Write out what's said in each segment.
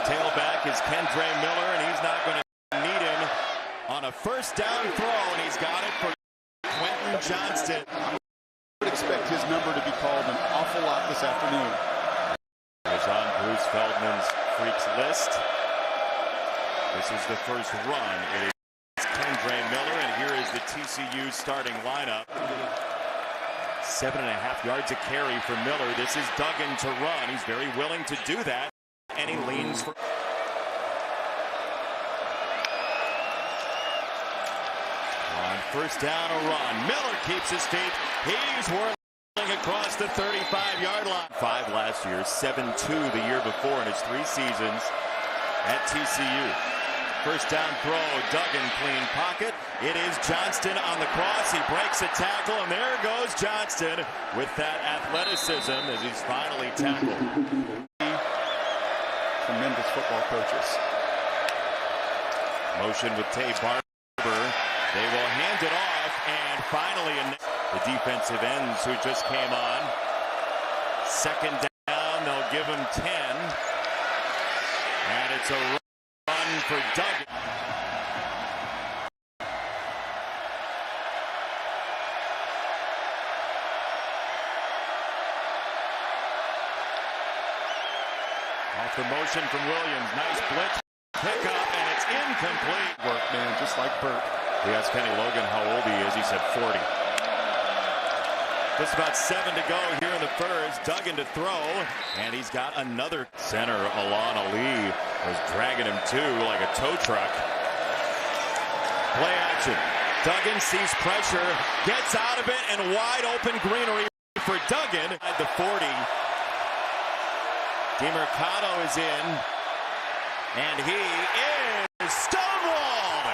tailback is Quentin Miller, and he's not going to need him on a first down throw, and he's got it for Quentin Johnston. I would expect his number to be called an awful lot this afternoon. It's on Bruce Feldman's freaks list. This is the first run. It is Quentin Miller, and here is the TCU starting lineup. 7.5 yards a carry for Miller. This is Duggan to run. He's very willing to do that, and he leans for... On first down, a run. Miller keeps his feet. He's whirling across the 35-yard line. 5 last year, 7-2 the year before in his 3 seasons at TCU. First down throw, Duggan, clean pocket. It is Johnston on the cross. He breaks a tackle, and there goes Johnston with that athleticism as he's finally tackled. Tremendous football coaches. Motion with Tay Barber. They will hand it off, and finally the defensive ends who just came on. Second down, they'll give him 10. And it's a run for Duggan. Off the motion from Williams. Nice blitz pickup, and it's incomplete. Work, man, just like Burt. We asked Kenny Logan how old he is. He said 40. Just about 7 to go here in the first. Duggan to throw, and he's got another. Center Alon Ali was dragging him too like a tow truck. Play action. Duggan sees pressure, gets out of it, and wide open greenery for Duggan at the 40. DeMercado is in, and he is stonewalled.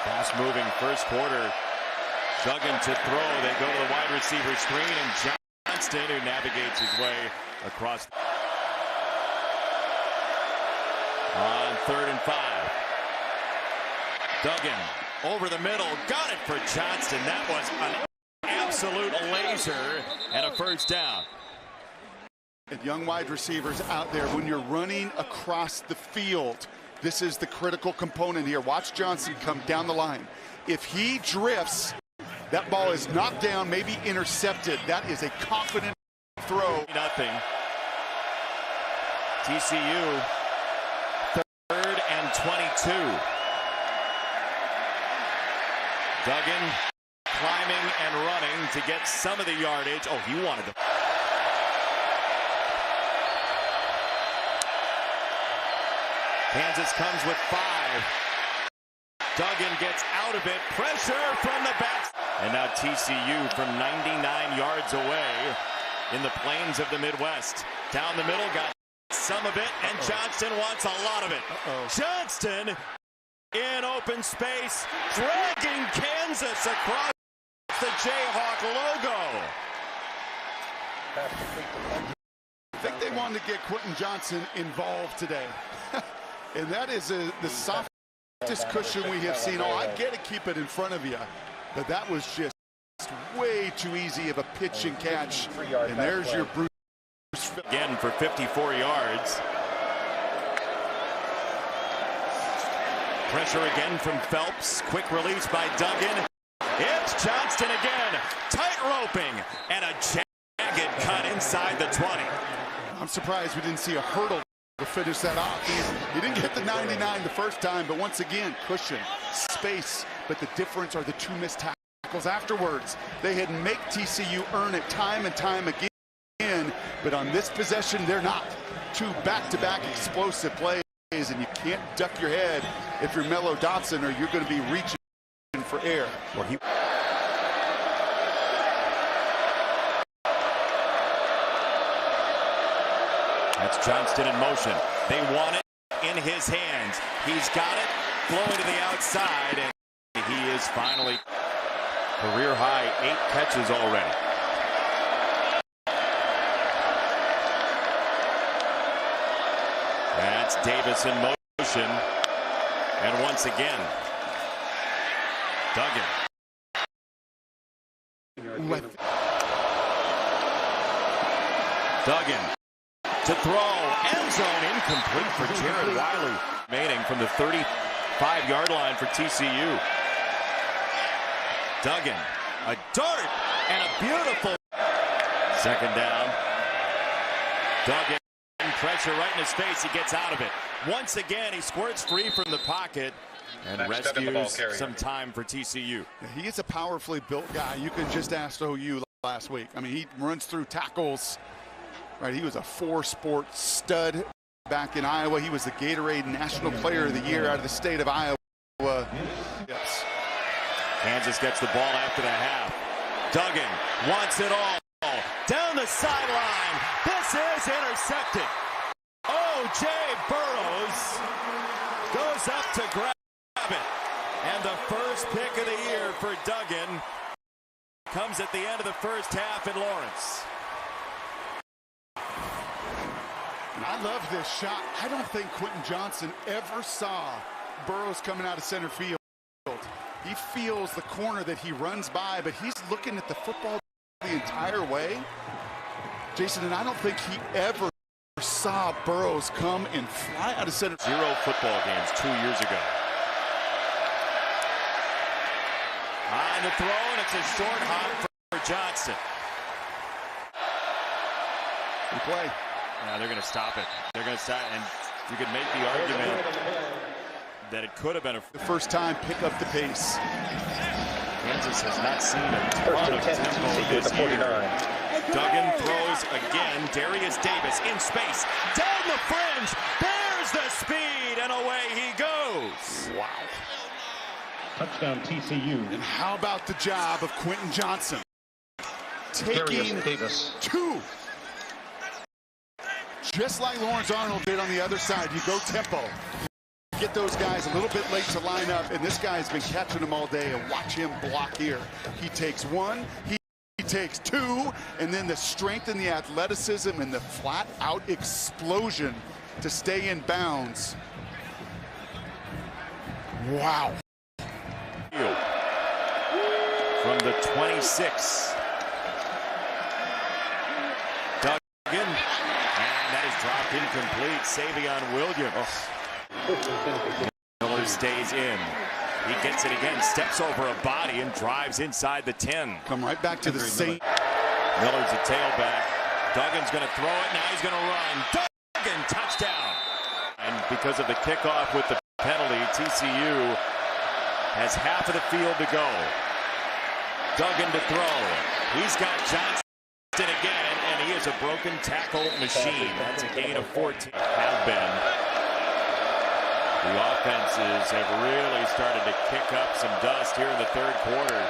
Fast-moving first quarter. Duggan to throw. They go to the wide receiver screen, and Johnston, who navigates his way across. On 3rd and 5. Duggan over the middle. Got it for Johnston. That was an absolute laser and a first down. And young wide receivers out there, when you're running across the field, this is the critical component here. Watch Johnston come down the line. If he drifts, that ball is knocked down, maybe intercepted. That is a confident throw. Nothing. TCU, 3rd and 22. Duggan climbing and running to get some of the yardage. Oh, he wanted to. Kansas comes with 5. Duggan gets out of it. Pressure from the back. And now TCU from 99 yards away in the plains of the Midwest. Down the middle, got some of it, and Johnston wants a lot of it. Johnston in open space, dragging Kansas across the Jayhawk logo. I think they wanted to get Quentin Johnston involved today. And that is the softest cushion we have seen. Oh, I get it, keep it in front of you. But that was just way too easy of a pitch and catch. And there's your Bruce. Again for 54 yards. Pressure again from Phelps. Quick release by Duggan. It's Johnston again. Tight roping and a jagged cut inside the 20. I'm surprised we didn't see a hurdle to finish that off. He didn't get the 99 the first time, but once again, cushion, space. But the difference are the 2 missed tackles afterwards. They had make TCU earn it time and time again, but on this possession, they're not. 2 back-to-back explosive plays, and you can't duck your head if you're Mello Dotson, or you're going to be reaching for air. Well, that's Johnston in motion. They want it in his hands. He's got it, blowing to the outside, and he is finally career high 8 catches already. That's Davis in motion, and once again, Duggan. Duggan to throw. End zone incomplete for Jared Wiley. Remaining from the 35-yard line for TCU. Duggan, a dart, and a beautiful second down. Duggan, pressure right in his face. He gets out of it. Once again, he squirts free from the pocket and rescues some time for TCU. Yeah, he is a powerfully built guy. You can just ask OU last week. I mean, he runs through tackles. Right, he was a four-sport stud back in Iowa. He was the Gatorade National Player of the Year out of the state of Iowa. Yes. Kansas gets the ball after the half. Duggan wants it all. Down the sideline. This is intercepted. O.J. Burrows goes up to grab it. And the first pick of the year for Duggan comes at the end of the first half in Lawrence. I love this shot. I don't think Quentin Johnston ever saw Burrows coming out of center field. He feels the corner that he runs by, but he's looking at the football the entire way. Jason, and I don't think he ever saw Burrows come and fly out of center. 0 football games 2 years ago. On the throw, and it's a short hop for Johnston. Good play. Now they're going to stop it. They're going to stop, and you could make the argument that it could have been the first time pick up the pace. Kansas has not seen a ton of tempo this year. Duggan throws again. Darius Davis in space. Down the fringe. There's the speed, and away he goes. Wow. Touchdown TCU. And how about the job of Quentin Johnston? Taking two. Just like Lawrence Arnold did on the other side. You go tempo. Get those guys a little bit late to line up, and this guy's been catching them all day, and watch him block here. He takes one, he takes two, and then the strength and the athleticism and the flat-out explosion to stay in bounds. Wow. From the 26. Duggan, and that is dropped incomplete. Savion Williams. Miller stays in. He gets it again, steps over a body and drives inside the 10. Come right back to the same. Miller's a tailback. Duggan's going to throw it. Now he's going to run. Duggan, touchdown. And because of the kickoff with the penalty, TCU has half of the field to go. Duggan to throw. He's got Johnston again, and he is a broken tackle machine. That's a gain of 14. Have been. The offenses have really started to kick up some dust here in the third quarter.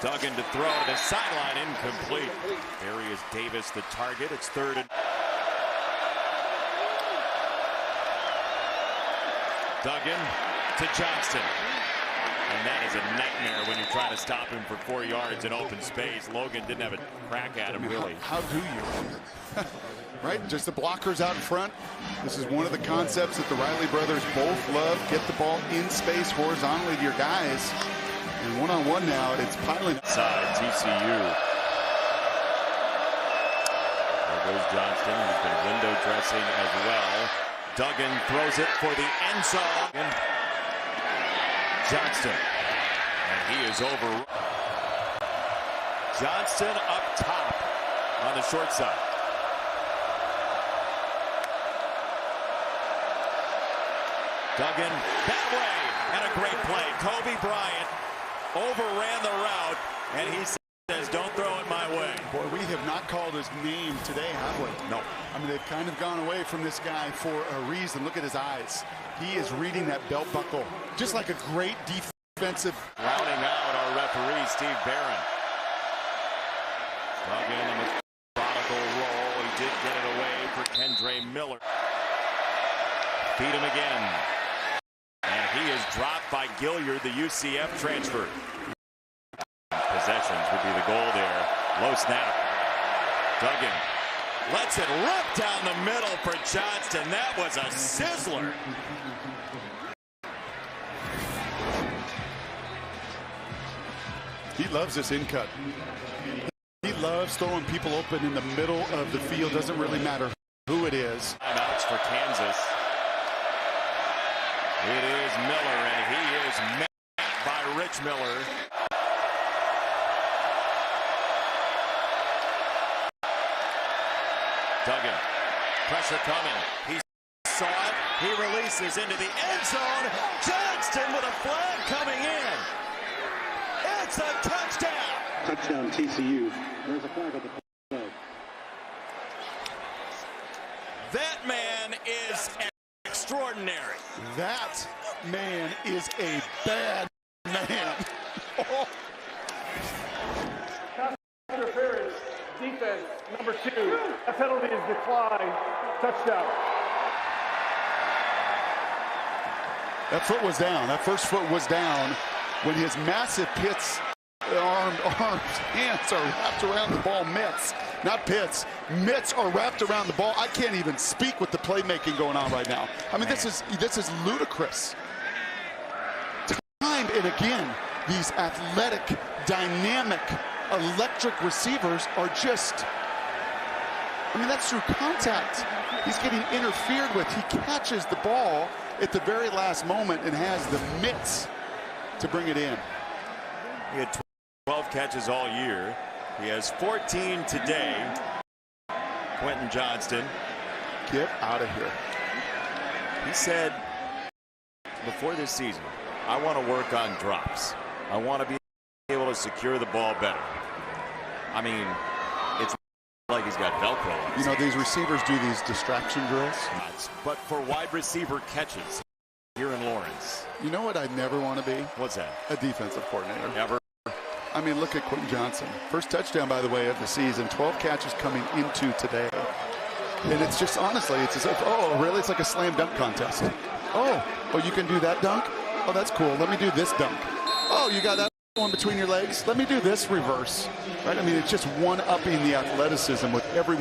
Duggan to throw to the sideline, incomplete. Darius Davis the target. It's third and... Duggan to Johnston. And that is a nightmare when you're trying to stop him for 4 yards in open space. Logan didn't have a crack at him, really. How do you? Right? Just the blockers out in front. This is one of the concepts that the Riley brothers both love. Get the ball in space horizontally to your guys. And one-on-one now, it's piling. Side, TCU. There goes Johnston, who's been window dressing as well. Duggan throws it for the end zone. Johnston. And he is over. Johnston up top on the short side. Duggan that way, and a great play. Kobe Bryant overran the route, and he says, don't throw it my way. Boy, we have not called his name today, have we? No. I mean, they've kind of gone away from this guy for a reason. Look at his eyes. He is reading that belt buckle. Just like a great defensive. Rounding out our referee, Steve Barron. Duggan in the methodical roll. He did get it away for Kendre Miller. Feed him again. And he is dropped by Gilliard, the UCF transfer. Possessions would be the goal there. Low snap. Duggan lets it rip down the middle for Johnston. That was a sizzler. He loves this in cut. He loves throwing people open in the middle of the field. Doesn't really matter who it is. Timeouts for Kansas. It is Miller, and he is met by Rich Miller. Duggan, pressure coming. He saw it. He releases into the end zone. Johnston with a flag coming in. It's a touchdown. Touchdown TCU. There's a flag at the play. That man is extraordinary. That man is a bad man. Oh. Interference, defense, number 2. That penalty is declined. Touchdown. That foot was down. That first foot was down when his massive arms, hands are wrapped around the ball. Mitts, not pits. Mitts are wrapped around the ball. I can't even speak with the playmaking going on right now. I mean, this is ludicrous. Time and again, these athletic, dynamic, electric receivers are just, I mean, that's through contact. He's getting interfered with. He catches the ball at the very last moment and has the mitts to bring it in. He had 12 catches all year. He has 14 today. Quentin Johnston. Get out of here. He said before this season, I want to work on drops. I want to be able to secure the ball better. I mean, it's like he's got Velcro on. You know, these receivers do these distraction drills. But for wide receiver catches here in Lawrence. You know what I'd never want to be? What's that? A defensive coordinator. Never. I mean, look at Quentin Johnston. First touchdown, by the way, of the season. 12 catches coming into today. And it's just, honestly, it's as if, oh, really? It's like a slam dunk contest. Oh, you can do that dunk? Oh, that's cool. Let me do this dunk. Oh, you got that one between your legs? Let me do this reverse. Right? I mean, it's just one-upping the athleticism with everyone.